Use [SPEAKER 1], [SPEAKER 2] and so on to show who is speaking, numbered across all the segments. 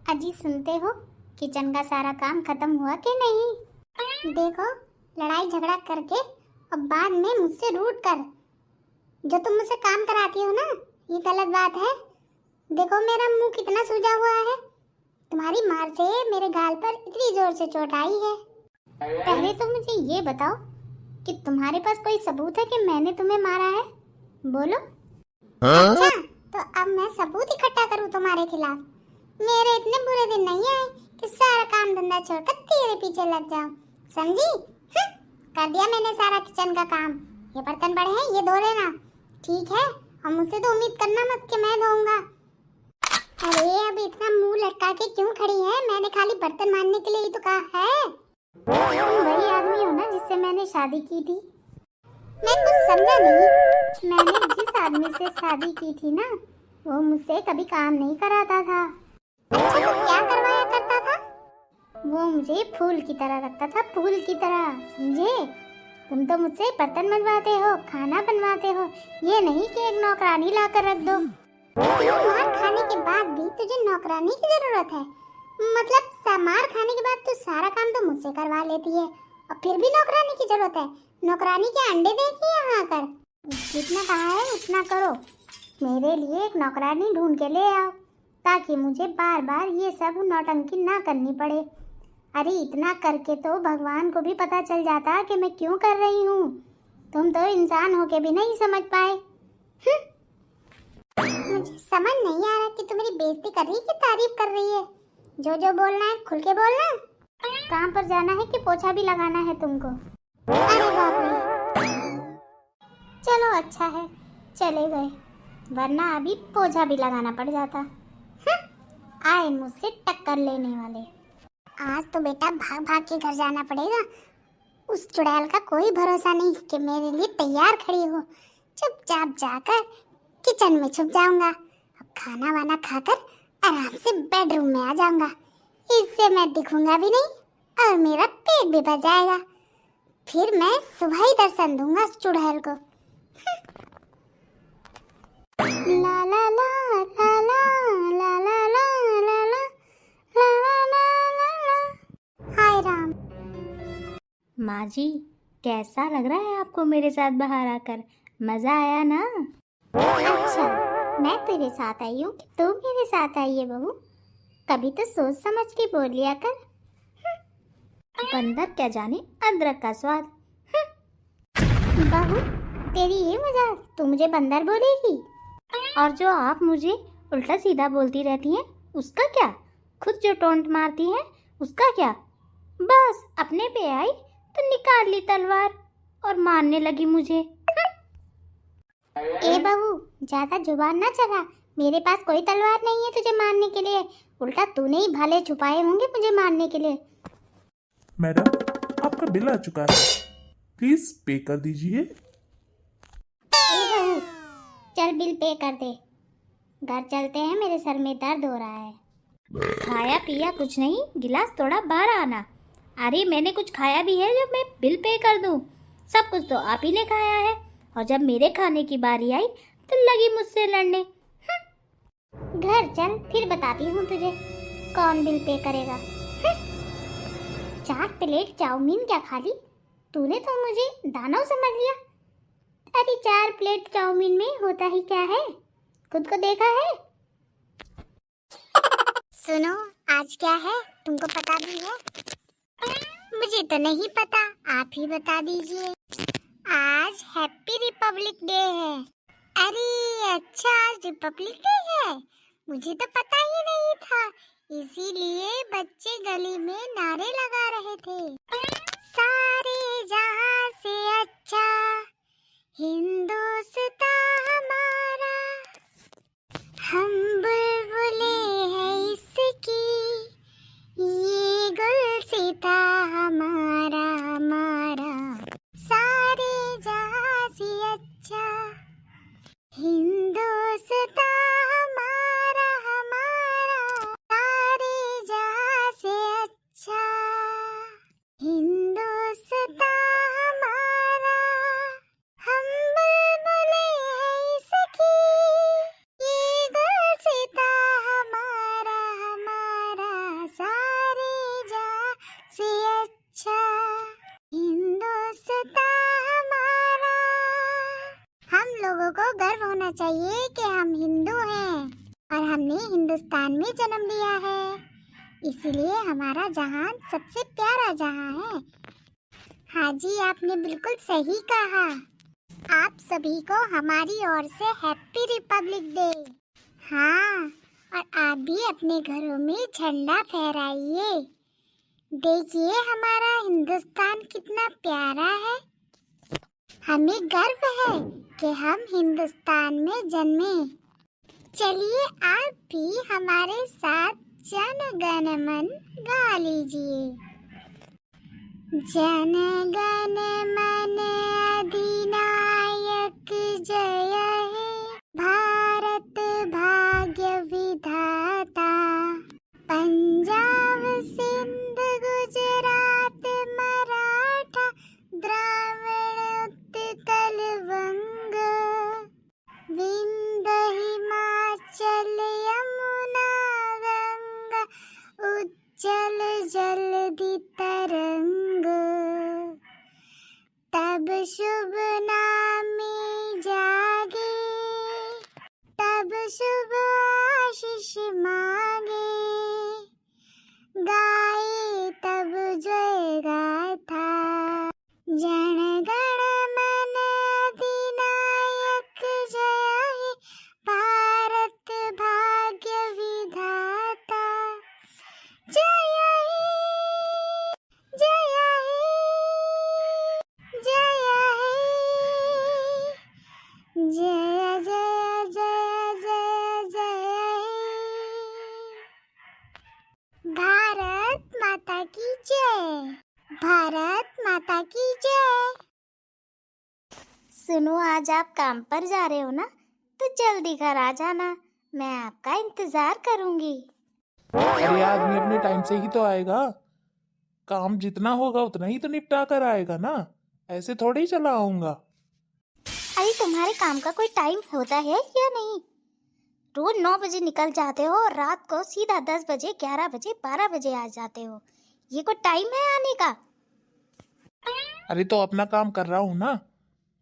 [SPEAKER 1] अजी सुनते हो, किचन का सारा काम खत्म हुआ कि नहीं? देखो, लड़ाई झगड़ा करके और बाद में मुझसे रूठ कर जो तुम मुझसे काम कराती हो ना, ये गलत बात है। देखो मेरा मुंह कितना सूजा हुआ है, तुम्हारी मार से मेरे गाल पर इतनी जोर से चोट आई है। पहले तो मुझे ये बताओ कि तुम्हारे पास कोई सबूत है कि मैंने तुम्हें मारा है? बोलो। अच्छा, तो अब मैं सबूत इकट्ठा करूं तुम्हारे खिलाफ? मेरे इतने बुरे दिन नहीं आए कि सारा काम धंधा छोड़कर तेरे पीछे लग जाऊं, समझी? कर दिया मैंने सारा किचन का काम। ये बर्तन पड़े हैं, ये धो लेना, ठीक है? और मुझसे तो उम्मीद करना मत कि मैं धोऊंगा। अरे अब इतना मुंह लटका के क्यों खड़ी है? मैंने खाली बर्तन मांजने के लिए ही तो कहा है। तुम वही आदमी हो ना जिससे मैंने शादी की थी? मैं कुछ समझा नहीं। मैंने जिस आदमी से शादी की थी ना, वो मुझसे कभी काम नहीं कराता था। अच्छा, तो क्या करवाया करता था? वो मुझे फूल की तरह रखता था, फूल की तरह, समझे? तुम तो मुझसे बर्तन बनवाते हो, खाना बनवाते हो, ये नहीं कि एक नौकरानी ला कर रख दो। मार खाने के बाद भी तुझे नौकरानी की जरूरत है? मतलब मार खाने के बाद तू सारा काम तो मुझसे करवा लेती है और फिर भी नौकरानी की जरूरत है? नौकरानी के अंडे देती है यहाँ आकर। जितना कहा है उतना करो। मेरे लिए एक नौकरानी ढूंढ के ले आओ ताकि मुझे बार बार ये सब नौटंकी ना करनी पड़े। अरे इतना करके तो भगवान को भी पता चल जाता कि मैं क्यों कर रही हूँ। तुम तो इंसान होके भी नहीं समझ पाए। मुझे समझ नहीं आ रहा कि तुम मेरी बेइज्जती कर रही है कि तारीफ कर रही है। जो जो बोलना है खुल के बोलना। काम पर जाना है कि पोछा भी लगाना है तुमको? अरे बाप रे, चलो अच्छा है चले गए, वरना अभी पोछा भी लगाना पड़ जाता। आए मुझसे टक्कर लेने वाले। आज तो बेटा भाग भाग के घर जाना पड़ेगा। उस चुड़ैल का कोई भरोसा नहीं कि मेरे लिए तैयार खड़ी हो। चुपचाप जाकर किचन में छुप जाऊंगा। अब खाना वाना खाकर आराम से बेडरूम में आ जाऊंगा। इससे मैं दिखूंगा भी नहीं और मेरा पेट भी भर जाएगा। फिर मैं सुबह ही दर्शन दूंगा उस चुड़ैल को। ला ला ला ला ला ला ला ला ला ला ला ला ला ला। हाय राम।
[SPEAKER 2] माँ जी, कैसा लग रहा है आपको मेरे साथ बाहर आकर? मजा आया ना?
[SPEAKER 1] अच्छा, मैं तेरे साथ आई हूँ कि तू मेरे साथ आई है बहू? कभी तो सोच समझ के बोल लिया कर।
[SPEAKER 2] बंदर क्या जाने अदरक का स्वाद।
[SPEAKER 1] बहू, तेरी ये मजाक? तू मुझे बंदर बोलेगी?
[SPEAKER 2] और जो आप मुझे उल्टा सीधा बोलती रहती हैं, उसका क्या? खुद जो टोंट मारती हैं, उसका क्या? बस अपने पे आई तो निकाल ली तलवार और मारने लगी मुझे।
[SPEAKER 1] ए बहू, ज्यादा जुबान ना चला। मेरे पास कोई तलवार नहीं है तुझे मारने के लिए। उल्टा तूने ही भाले छुपाए होंगे मुझे मारने के लिए।
[SPEAKER 3] मैडम, आपका बिल आ चुका है, प्लीज पे कर दीजिए।
[SPEAKER 1] ए बहू, चल बिल पे कर दे। घर चलते हैं, मेरे सर में दर्द हो रहा है।
[SPEAKER 2] खाया पिया कुछ नहीं, गिलास थोड़ा बाहर आना। अरे मैंने कुछ खाया भी है जो मैं बिल पे कर दूं? सब कुछ तो आप ही ने खाया है और जब मेरे खाने की बारी आई तो लगी मुझसे लड़ने।
[SPEAKER 1] घर चल, फिर बताती हूँ तुझे कौन बिल पे करेगा। 4 प्लेट चाउमीन क्या खा ली? तूने तो मुझे दानव समझ लिया। अरे 4 प्लेट चाउमीन में होता ही क्या है, खुद को देखा है? सुनो, आज क्या है तुमको पता भी है? मुझे तो नहीं पता, आप ही बता दीजिए। आज हैप्पी रिपब्लिक डे है। अरे अच्छा, आज रिपब्लिक डे है? मुझे तो पता ही नहीं था। इसीलिए बच्चे गली में नारे लगा रहे थे, सारे जहां से अच्छा हिंदुस्तान हमारा, हम बुलबुले हैं इसकी, ये गुलसिता हमारा हमारा, सारे जहां से अच्छा हिंदुस्तान हमारा हमारा, सारे जहां से अच्छा हिंदुस्तान हमारा, हम बुलबुले हैं इसकी, ये गुलसिता को गर्व होना चाहिए कि हम हिंदू हैं और हमने हिंदुस्तान में जन्म लिया है, इसलिए हमारा जहान सबसे प्यारा जहां है। हाँ जी, आपने बिल्कुल सही कहा। आप सभी को हमारी ओर से हैप्पी रिपब्लिक डे। हाँ, और आप भी अपने घरों में झंडा फहराइए। देखिए हमारा हिंदुस्तान कितना प्यारा है। हमें गर्व है कि हम हिंदुस्तान में जन्मे। चलिए आप भी हमारे साथ जन गण मन गा लीजिए। जन गण मन अधिनायक जय हे, भारत भाग्य विधाता। पंजाब सिंध गुजरात मराठा द्राविड़ उत्कल वंग, विंध्य हिमाचल यमुना गंगा, उज्जल जलधि तरंग। तब शुभ नामी जागे, तब शुभ आशीष मांगे, गाए तब जय गाथा। जन गण मन अधिनायक जय हे, भारत भाग्य विधाता। जय हे, जय हे, जय हे, जय जय जय जय जय हे। भारत माता की जय, भारत माता की जय।
[SPEAKER 2] सुनो, आज आप काम पर जा रहे हो ना, तो जल्दी घर आ जाना, मैं आपका इंतजार करूंगी।
[SPEAKER 3] अरे आदमी अपने टाइम से ही तो आएगा। काम जितना होगा उतना ही तो निपटा कर आएगा ना, ऐसे थोड़ी ही चला आऊंगा।
[SPEAKER 2] अरे तुम्हारे काम का कोई टाइम होता है या नहीं? रोज 9 बजे निकल जाते हो और रात को सीधा 10 बजे, 11 बजे, 12 बजे आ जाते हो। ये कोई टाइम है आने का?
[SPEAKER 3] अरे तो अपना काम कर रहा हूँ ना,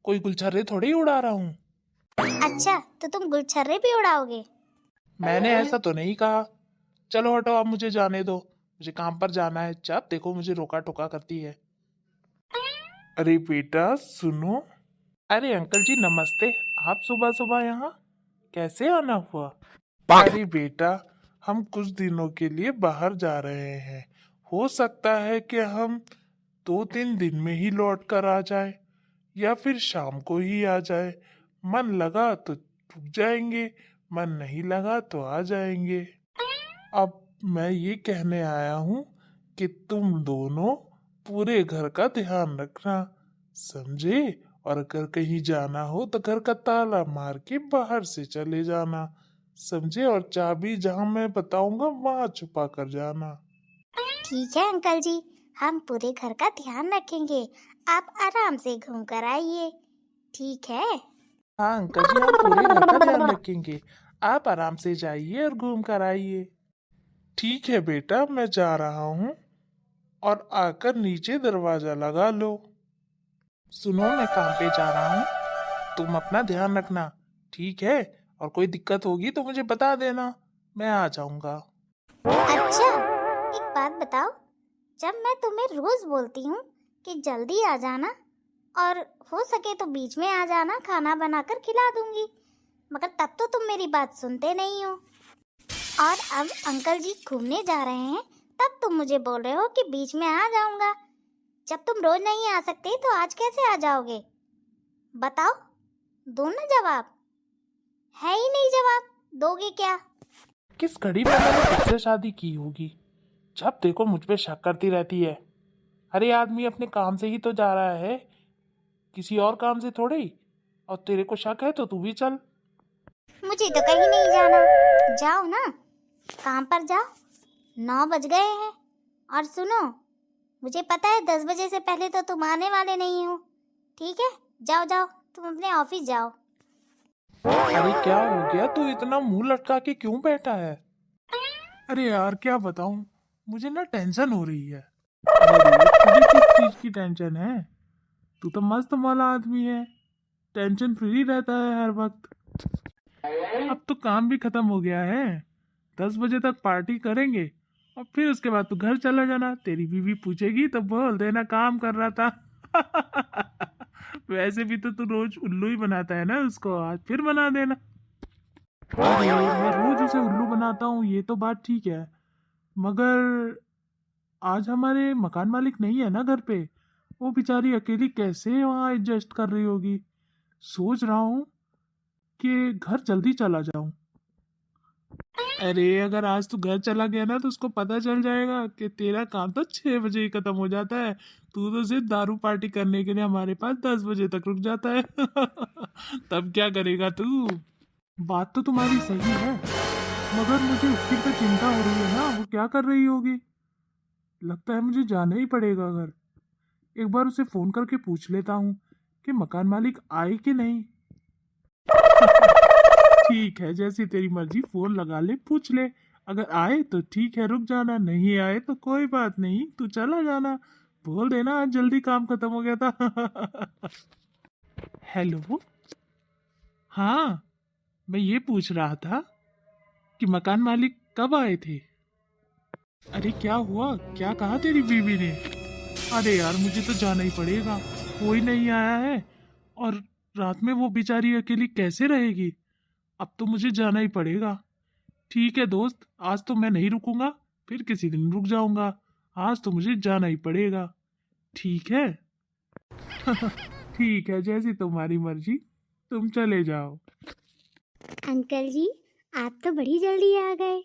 [SPEAKER 3] कोई गुलछर्रे थोड़ी ही उड़ा रहा हूँ।
[SPEAKER 2] अच्छा, तो तुम गुलछर्रे भी उड़ाओगे?
[SPEAKER 3] मैंने ऐसा तो नहीं कहा। चलो हटो, आप मुझे जाने दो, मुझे काम पर जाना है। जब देखो मुझे रोका टोका करती है। अरे बेटा सुनो। अरे अंकल जी नमस्ते, आप सुबह सुबह यहाँ कैसे आना हुआ? अरे बेटा, हम कुछ दिनों के लिए बाहर जा रहे हैं, हो सकता है कि हम 2-3 दिन में ही लौट कर आ जाए या फिर शाम को ही आ जाए। मन लगा तो रुक जाएंगे, मन नहीं लगा तो आ जाएंगे। अब मैं ये कहने आया हूँ कि तुम दोनों पूरे घर का ध्यान रखना, समझे? और अगर कहीं जाना हो तो घर का ताला मार के बाहर से चले जाना, समझे? और चाबी जहाँ मैं बताऊंगा वहां छुपा कर जाना।
[SPEAKER 2] ठीक है अंकल जी, हम पूरे घर का ध्यान रखेंगे। आप आराम से घूम कर आइए, ठीक है?
[SPEAKER 3] हाँ अंकल जी, हम पूरे घर का ध्यान रखेंगे, आप आराम से जाइए और घूम कर आइए। ठीक है बेटा, मैं जा रहा हूँ, और आकर नीचे दरवाजा लगा लो। सुनो, मैं काम पे जा रहा हूँ, तुम अपना ध्यान रखना, ठीक है? और कोई दिक्कत होगी तो मुझे बता देना, मैं आ जाऊंगा।
[SPEAKER 2] अच्छा, एक बात बताओ, जब मैं तुम्हें रोज बोलती हूँ कि जल्दी आ जाना और हो सके तो बीच में आ जाना, खाना बनाकर खिला दूंगी, मगर तब तो तुम मेरी बात सुनते नहीं हो। और अब अंकल जी घूमने जा रहे हैं, तब तुम मुझे बोल रहे हो कि बीच में आ जाऊंगा। जब तुम रोज नहीं आ सकते तो आज कैसे आ जाओगे? बताओ, दो ना जवाब। है ही नहीं जवाब, दोगे क्या?
[SPEAKER 3] किस घड़ी में मैंने किससे शादी की होगी? जब देखो मुझ पे शक करती रहती है। अरे आदमी अपने काम से ही तो जा रहा है, किसी और काम से थोड़ी। और तेरे को शक है तो तू भी चल।
[SPEAKER 2] मुझे तो कहीं नहीं जाना, जाओ ना, काम पर जाओ, 9 बज गए हैं। और सुनो, मुझे पता है 10 बजे से पहले तो तुम आने वाले नहीं हो, ठीक है? जाओ जाओ, तुम अपने ऑफिस जाओ।
[SPEAKER 3] अरे क्या हो गया, तू इतना मुंह लटका के क्यों बैठा है? अरे यार क्या बताऊं, मुझे ना टेंशन हो रही है। अरे तुझे किस चीज की टेंशन है? तू तो मस्त मौला आदमी है, टेंशन फ्री रहता है हर वक्त। अब तो काम भी खत्म हो गया है, 10 बजे तक पार्टी करेंगे और फिर उसके बाद तू घर चला जाना। तेरी बीवी पूछेगी तो बोल देना काम कर रहा था। वैसे भी तो तू रोज उल्लू ही बनाता है ना उसको, आज फिर बना देना। अरे मैं रोज उसे उल्लू बनाता हूँ ये तो बात ठीक है, मगर आज हमारे मकान मालिक नहीं है ना घर पे। वो बेचारी अकेली कैसे वहाँ एडजस्ट कर रही होगी। सोच रहा हूँ कि घर जल्दी चला जाऊं। अरे अगर आज तू घर चला गया ना तो उसको पता चल जाएगा कि तेरा काम तो 6 बजे ही खत्म हो जाता है, तू तो सिर्फ दारू पार्टी करने के लिए हमारे पास 10 बजे तक रुक जाता है। तब क्या करेगा तू। बात तो तुम्हारी सही है, मगर मुझे उसकी तो चिंता हो रही है ना, वो क्या कर रही होगी। लगता है मुझे जाना ही पड़ेगा घर। एक बार उसे फोन करके पूछ लेता हूँ कि मकान मालिक आए कि नहीं। ठीक है, जैसी तेरी मर्जी, फोन लगा ले, पूछ ले। अगर आए तो ठीक है रुक जाना, नहीं आए तो कोई बात नहीं, तू चला जाना। बोल देना आज जल्दी काम खत्म हो गया था। हेलो, हाँ मैं ये पूछ रहा था कि मकान मालिक कब आए थे। अरे क्या हुआ, क्या कहा तेरी बीवी ने। अरे यार मुझे तो जाना ही पड़ेगा, कोई नहीं आया है और रात में वो बेचारी अकेली कैसे रहेगी। अब तो मुझे जाना ही पड़ेगा। ठीक है दोस्त, आज तो मैं नहीं रुकूंगा, फिर किसी दिन रुक जाऊंगा। आज तो मुझे जाना ही पड़ेगा। ठीक है। ठीक है, जैसी तुम्हारी मर्जी, तुम चले जाओ।
[SPEAKER 2] अंकल जी, आप तो बड़ी जल्दी आ गए।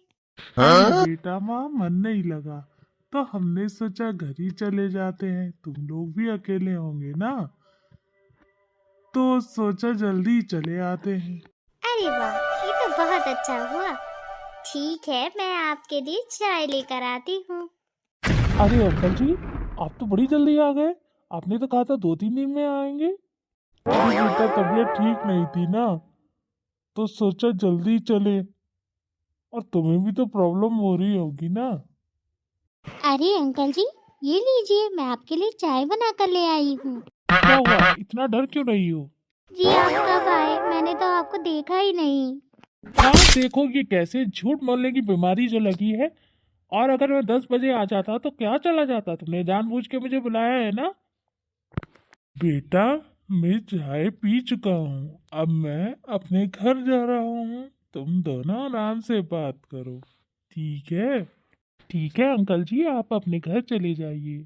[SPEAKER 3] अरे बेटा, माँ मन नहीं लगा तो हमने सोचा घर ही चले जाते हैं, तुम लोग भी अकेले होंगे ना, तो सोचा जल्दी चले आते हैं।
[SPEAKER 2] अरे वाह, ये तो बहुत अच्छा हुआ। ठीक है, मैं आपके लिए चाय लेकर आती हूँ।
[SPEAKER 3] अरे अंकल जी, आप तो बड़ी जल्दी आ गए, आपने तो कहा था 2-3 दिन में आएंगे। अरे बेटा तबीयत ठीक नहीं थी ना, तो सोचा जल्दी चले, और तुम्हें भी तो प्रॉब्लम हो रही होगी ना।
[SPEAKER 2] अरे अंकल जी, ये लीजिए, मैं आपके लिए चाय बना कर ले आई हूँ।
[SPEAKER 3] क्या हुआ, इतना डर क्यों रही हो।
[SPEAKER 2] जी आप कब आए, मैंने तो आपको देखा ही नहीं।
[SPEAKER 3] हाँ देखोगी कैसे, झूठ बोलने की बीमारी जो लगी है। और अगर मैं 10 बजे आ जाता तो क्या चला जाता, तुमने जानबूझ के मुझे बुलाया है ना। बेटा मैं चाय पी चुका हूँ, अब मैं अपने घर जा रहा हूँ, तुम दोनों आराम से बात करो। ठीक है। ठीक है अंकल जी, आप अपने घर चले जाइए,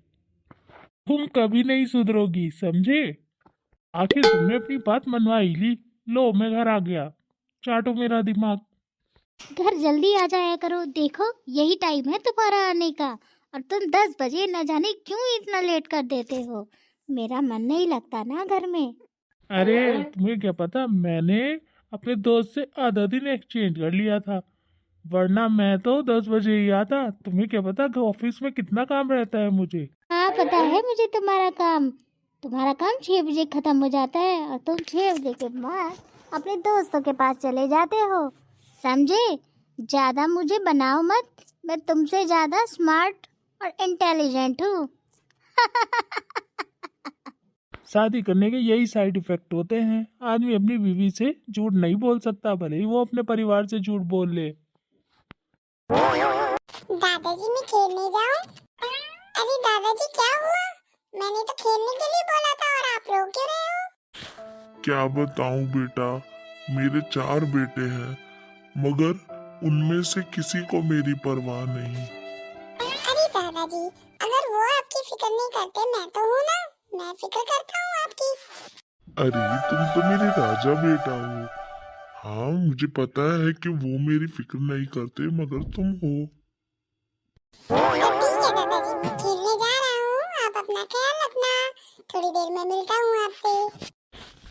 [SPEAKER 3] तुम कभी नहीं सुधरोगी समझे। आखिर तुमने अपनी बात मनवा ही ली। लो मैं घर आ गया, चाटो मेरा दिमाग।
[SPEAKER 2] घर जल्दी आ जाया करो, देखो यही टाइम है तुम्हारा आने का, और तुम 10 बजे न जाने क्यों इतना लेट कर देते हो। मेरा मन नहीं लगता ना घर में।
[SPEAKER 3] अरे तुम्हें क्या पता, मैंने अपने दोस्त से आधा दिन एक्सचेंज कर लिया था, वरना मैं तो 10 बजे ही आता। तुम्हें क्या पता कि ऑफिस में कितना काम रहता है मुझे।
[SPEAKER 2] हाँ पता है मुझे तुम्हारा काम 6 बजे खत्म हो जाता है, और तुम 6 बजे के बाद अपने दोस्तों के पास चले जाते हो, समझे। ज्यादा मुझे बनाओ मत, मैं तुमसे ज्यादा स्मार्ट और इंटेलिजेंट हूँ।
[SPEAKER 3] शादी करने के यही साइड इफेक्ट होते हैं, आदमी अपनी बीवी से झूठ नहीं बोल सकता, भले ही वो अपने परिवार से झूठ बोल ले।
[SPEAKER 1] दादाजी मैं खेलने जाऊं? अरे दादाजी क्या हुआ? मैंने तो खेलने के लिए बोला था और आप रोक क्यों रहे हो?
[SPEAKER 4] क्या बताऊं बेटा, मेरे 4 बेटे हैं, मगर उनमें से किसी को मेरी परवाह नहीं।
[SPEAKER 1] अरे दादाजी, अगर वो आपकी फिक्र नहीं करते मैं तो हूँ ना, मैं फिक्र करता हूँ आपकी।
[SPEAKER 4] अरे तुम तो मेरे राजा बेटा हो। हाँ मुझे पता है कि वो मेरी फिक्र नहीं करते, मगर तुम हो।
[SPEAKER 1] तो ठीक है दादाजी, मैं खेलने जा रहा हूँ, आप अपना ख्याल रखना, थोड़ी देर में मिलता हूँ आपसे।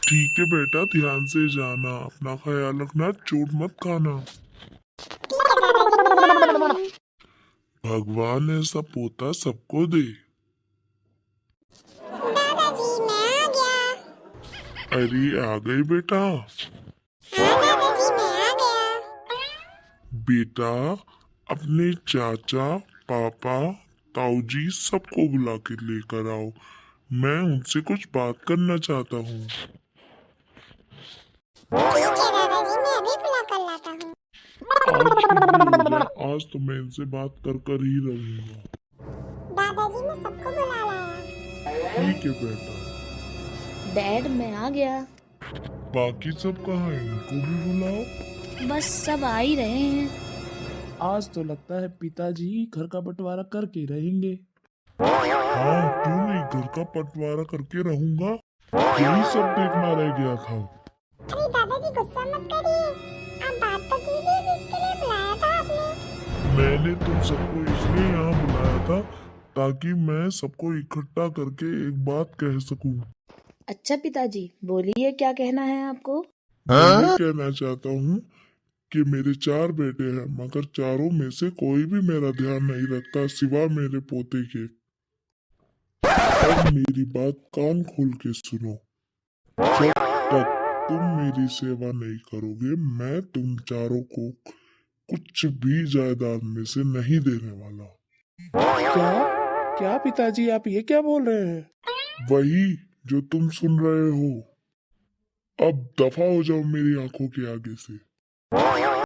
[SPEAKER 4] ठीक है बेटा, ध्यान से जाना, अपना ख्याल रखना, चोट मत खाना।
[SPEAKER 1] ठीक है दादाजी, मैं जा रहा हूँ।
[SPEAKER 4] भगवान ऐसा पोता सबको दे।
[SPEAKER 1] दादाजी मैं आ गया।
[SPEAKER 4] अरे आ गई बेटा।
[SPEAKER 1] हाँ दादाजी मैं आ गया।
[SPEAKER 4] बेटा अपने चाचा, पापा, ताऊजी सबको बुला के लेकर आओ, मैं उनसे कुछ बात करना चाहता हूँ।
[SPEAKER 1] ठीक है दादाजी, मैं अभी बुला कर लाता हूँ।
[SPEAKER 4] आज की नहीं हो जाए, आज तो मैं इनसे बात कर ही रहूंगा।
[SPEAKER 1] दादाजी मैं सबको बुला लाया।
[SPEAKER 4] ठीक है बेटा।
[SPEAKER 2] डैड मैं आ गया।
[SPEAKER 4] बाकी सब कहाँ है, इनको भी बुलाओ।
[SPEAKER 2] बस सब आ ही रहे हैं।
[SPEAKER 3] आज तो लगता है पिताजी घर का बंटवारा करके रहेंगे।
[SPEAKER 4] हाँ क्यों नहीं, घर का बंटवारा करके रहूंगा। यही सब देखना रह गया था।
[SPEAKER 1] अरे दादाजी गुस्सा मत करिए, आप बात तो कीजिए जिसके लिए बुलाया था आपने।
[SPEAKER 4] मैंने तुम सबको इसलिए यहाँ बुलाया था ताकि मैं सबको इकट्ठा करके एक बात कह सकूं।
[SPEAKER 2] अच्छा पिताजी बोलिए, क्या कहना है आपको?
[SPEAKER 4] मैं ये कहना चाहता हूँ कि मेरे 4 बेटे हैं, मगर चारों में से कोई भी मेरा ध्यान नहीं रखता सिवा मेरे पोते के। अब मेरी बात कान खोल के सुनो। जब तक तुम मेरी सेवा नहीं करोगे, मैं तुम चारों को कुछ भी जायदाद में से नहीं देने वाला।
[SPEAKER 3] क्या क्या पिताजी, आप ये क्या बोल रहे हैं?
[SPEAKER 4] वही जो तुम सुन रहे हो। अब दफा हो जाओ मेरी आंखों के आगे से।